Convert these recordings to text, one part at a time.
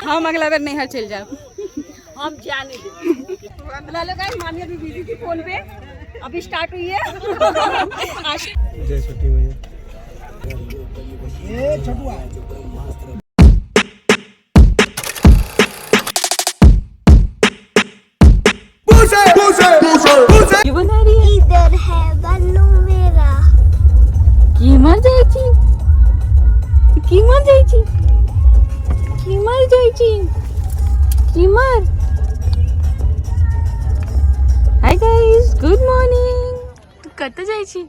हम अगला बार नहीं चल जाओ हम जाने दे मानिए भी बिजी थी फोन पे अभी स्टार्ट हुई है। जय छोटी भैया ये छोटुआ क्यों बना रही है? इधर है बल्लू मेरा की मर जाएगी की मर जाएगी की मर जाएगी की मर। Hi guys good morning. कत जाएगी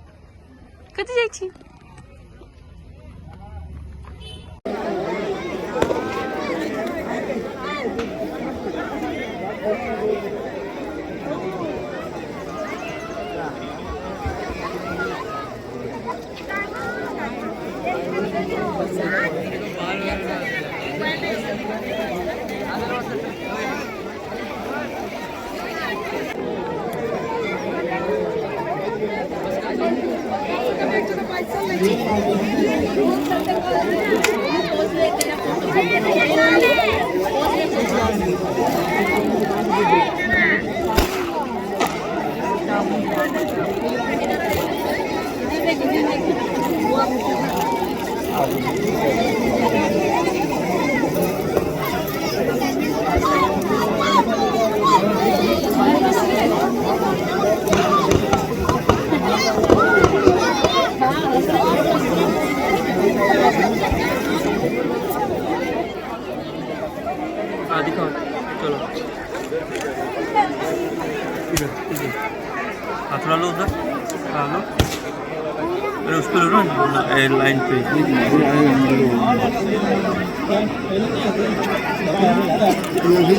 कत जाएगी दिखाओ चलो थोड़ा लो उधर लो अरे उस पर लो ना लाइन पे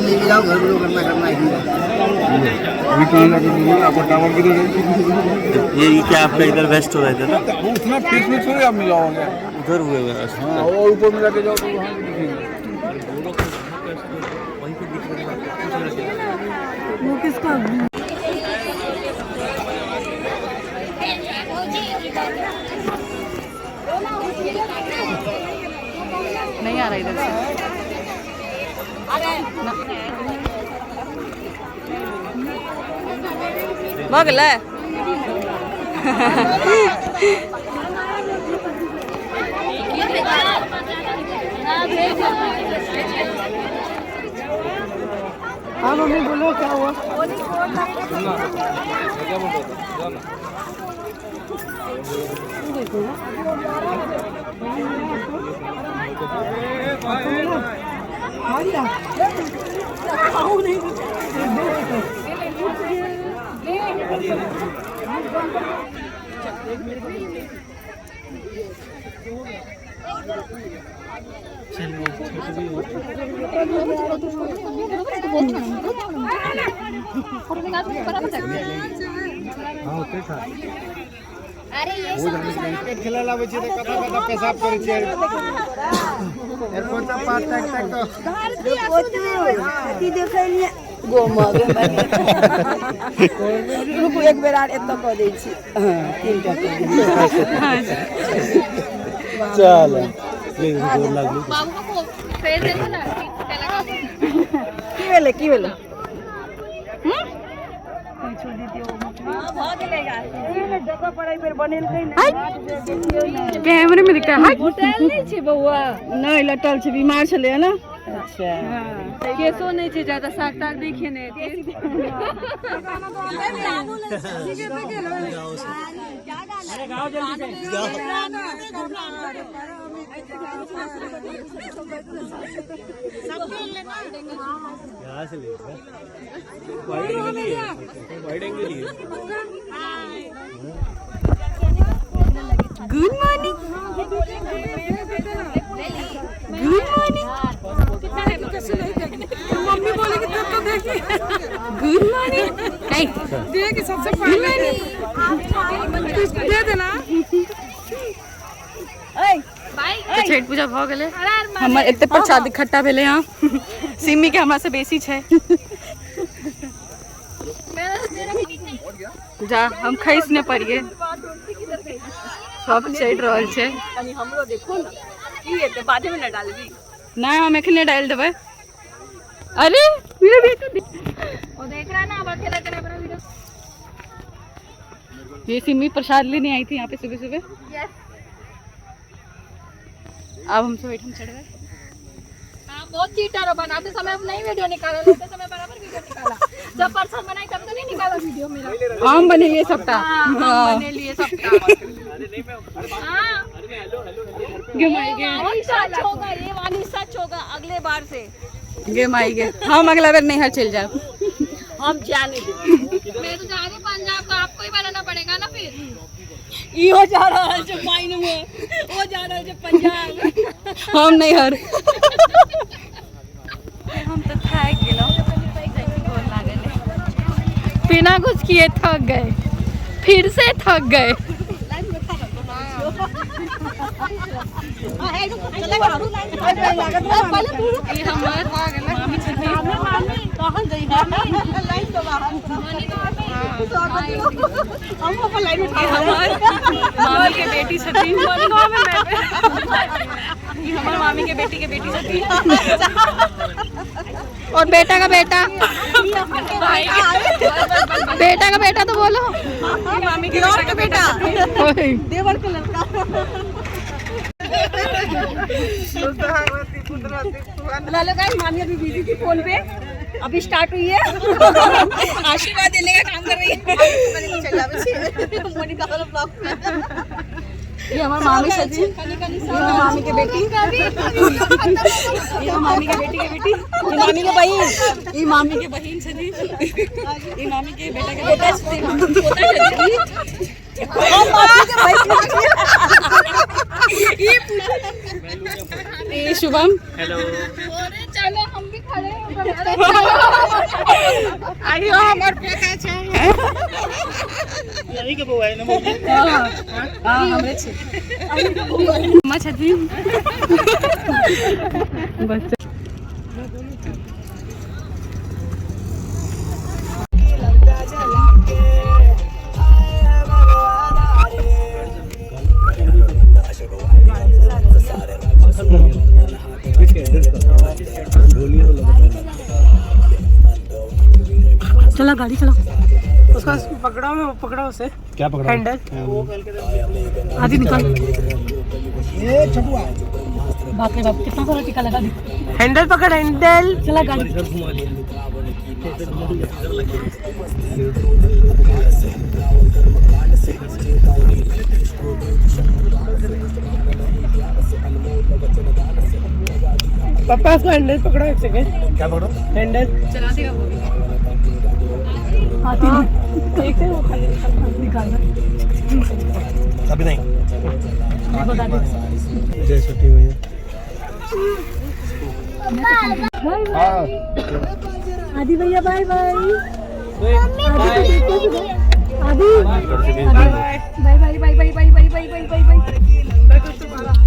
ले जाओ घर में करना ये क्या आपका इधर वेस्ट हो रहा था ना उतना फिट में थोड़ी आप मिलाओगे उधर हुए वो ऊपर में जाके जाओ तो वहाँ वहीं पे दिख रहा है वो किसका नहीं आ रहा इधर से बगल हाँ मम्मी बोलो क्या हुआ? अरे ये क्रिकेट खेला लावे छे तो कथा कथा पेशाब करे छे एयरपोर्ट पार्ट टैक टैक अति देखलिए गोमा रुको एक बेर आर एत क दै छी तीनटा चल ले जोर लागली बाबू को फेर देना ना की भेले छोड़ दीजिए हां भ गेलै यार ये जगह पर एक बेर बनेलकै ना कैमरे में दिखता है होटल नहीं छे बउआ नहीं लटल छे बीमार छले है ना। अच्छा हां केसो नहीं छे ज्यादा साग ताग देखे ने अरे गाओ जल्दी यहाँ से ले वाइड एंगल ही good morning good morning mummy बोलेगी तो देखिए गुड मॉर्निंग देखिए सबसे पहले दे देना तो छठ पूजा भ गेले हमर एते प्रसाद इकट्ठा भेले यहाँ सिमी के हमरा से बेसी छै जा हम खैस ने पड़िए सब चढ़ रहा है। हमरो देखो ना की एते बादे में न डालबी ना हम एखने डाल देबै। अरे मेरा बेटा ओ देख रहा है ना अब अकेला अकेला बड़ा वीडियो। ये सिमी प्रसाद लेने आई थी यहाँ पे सुबह सुबह। यस अब हम सब चढ़ गए। हां बहुत चीटर हो, बनाते समय अब नहीं वीडियो निकाला, लेते समय बराबर वीडियो निकाला। जब परसों बनाई तब तो नहीं निकाला वीडियो मेरा। हम बने लिए सबका। हम बने लिए सबका। हां ये सच होगा, ये वाली सच होगा अगले बार से। गेम आई गए हम अगला बार नहीं हर चल जाओ। हम जाने दे। मैं तो जा रही पंजाब का, आपको ही बनाना पड़ेगा ना फिर। यो जा रहा है जो मायने में, वो जा रहा है जो पंजाब। हम नहीं हर हम तो थक गेलो बिना कुछ किए थक गए, फिर से थक गए। ये हमार मामी छथी कहां गई है लाइन तो बाहर हम अपन लाइन में हमार मामी के बेटी छथी। ये हमार मामी के बेटी छथी और बेटा का बेटा बेटा का बेटा तो बोलो। मामी के बेटा देवर का लड़का। लालो गाइस मामी अभी बिजी थी फोन पे, अभी स्टार्ट हुई है। आशीर्वाद देने का काम कर रही है। मैंने कहा चल जावे मोनिका वाला ब्लॉग में। ये हमार मामी सची, ये मामी के बेटी, ये मामी के बेटी के बेटी, ये मामी के बहन, ये मामी के बहन सची, ये मामी के बेटा के बेटा सची, ये शुभम। हेलो चलो हम भी खड़े हैं। आइयो हमार पोता छै यही के बउआ है ना मौजी। हां हमरे छै अम्मा छथि बस। चला गाड़ी चला, उसका पकड़ो, मैं पकड़ो उसे। क्या पकड़ा? हैंडल आदि निकाल। ये छपुआ बाप रे बाप कितना सारा टीका लगा दी। हैंडल पकड़, हैंडल। चला गाड़ी। पापा उसको हैंडल पकड़ो एक सेकंड। क्या पकड़ो? हैंडल चला देगा वो भी। आती नहीं। एक से वो खाली निकाल दो। अभी नहीं। बता दे। जय छुट्टी हुई है। हाँ आदि भैया bye bye. Aadi bye. Bye bye bye bye bye bye bye bye bye bye.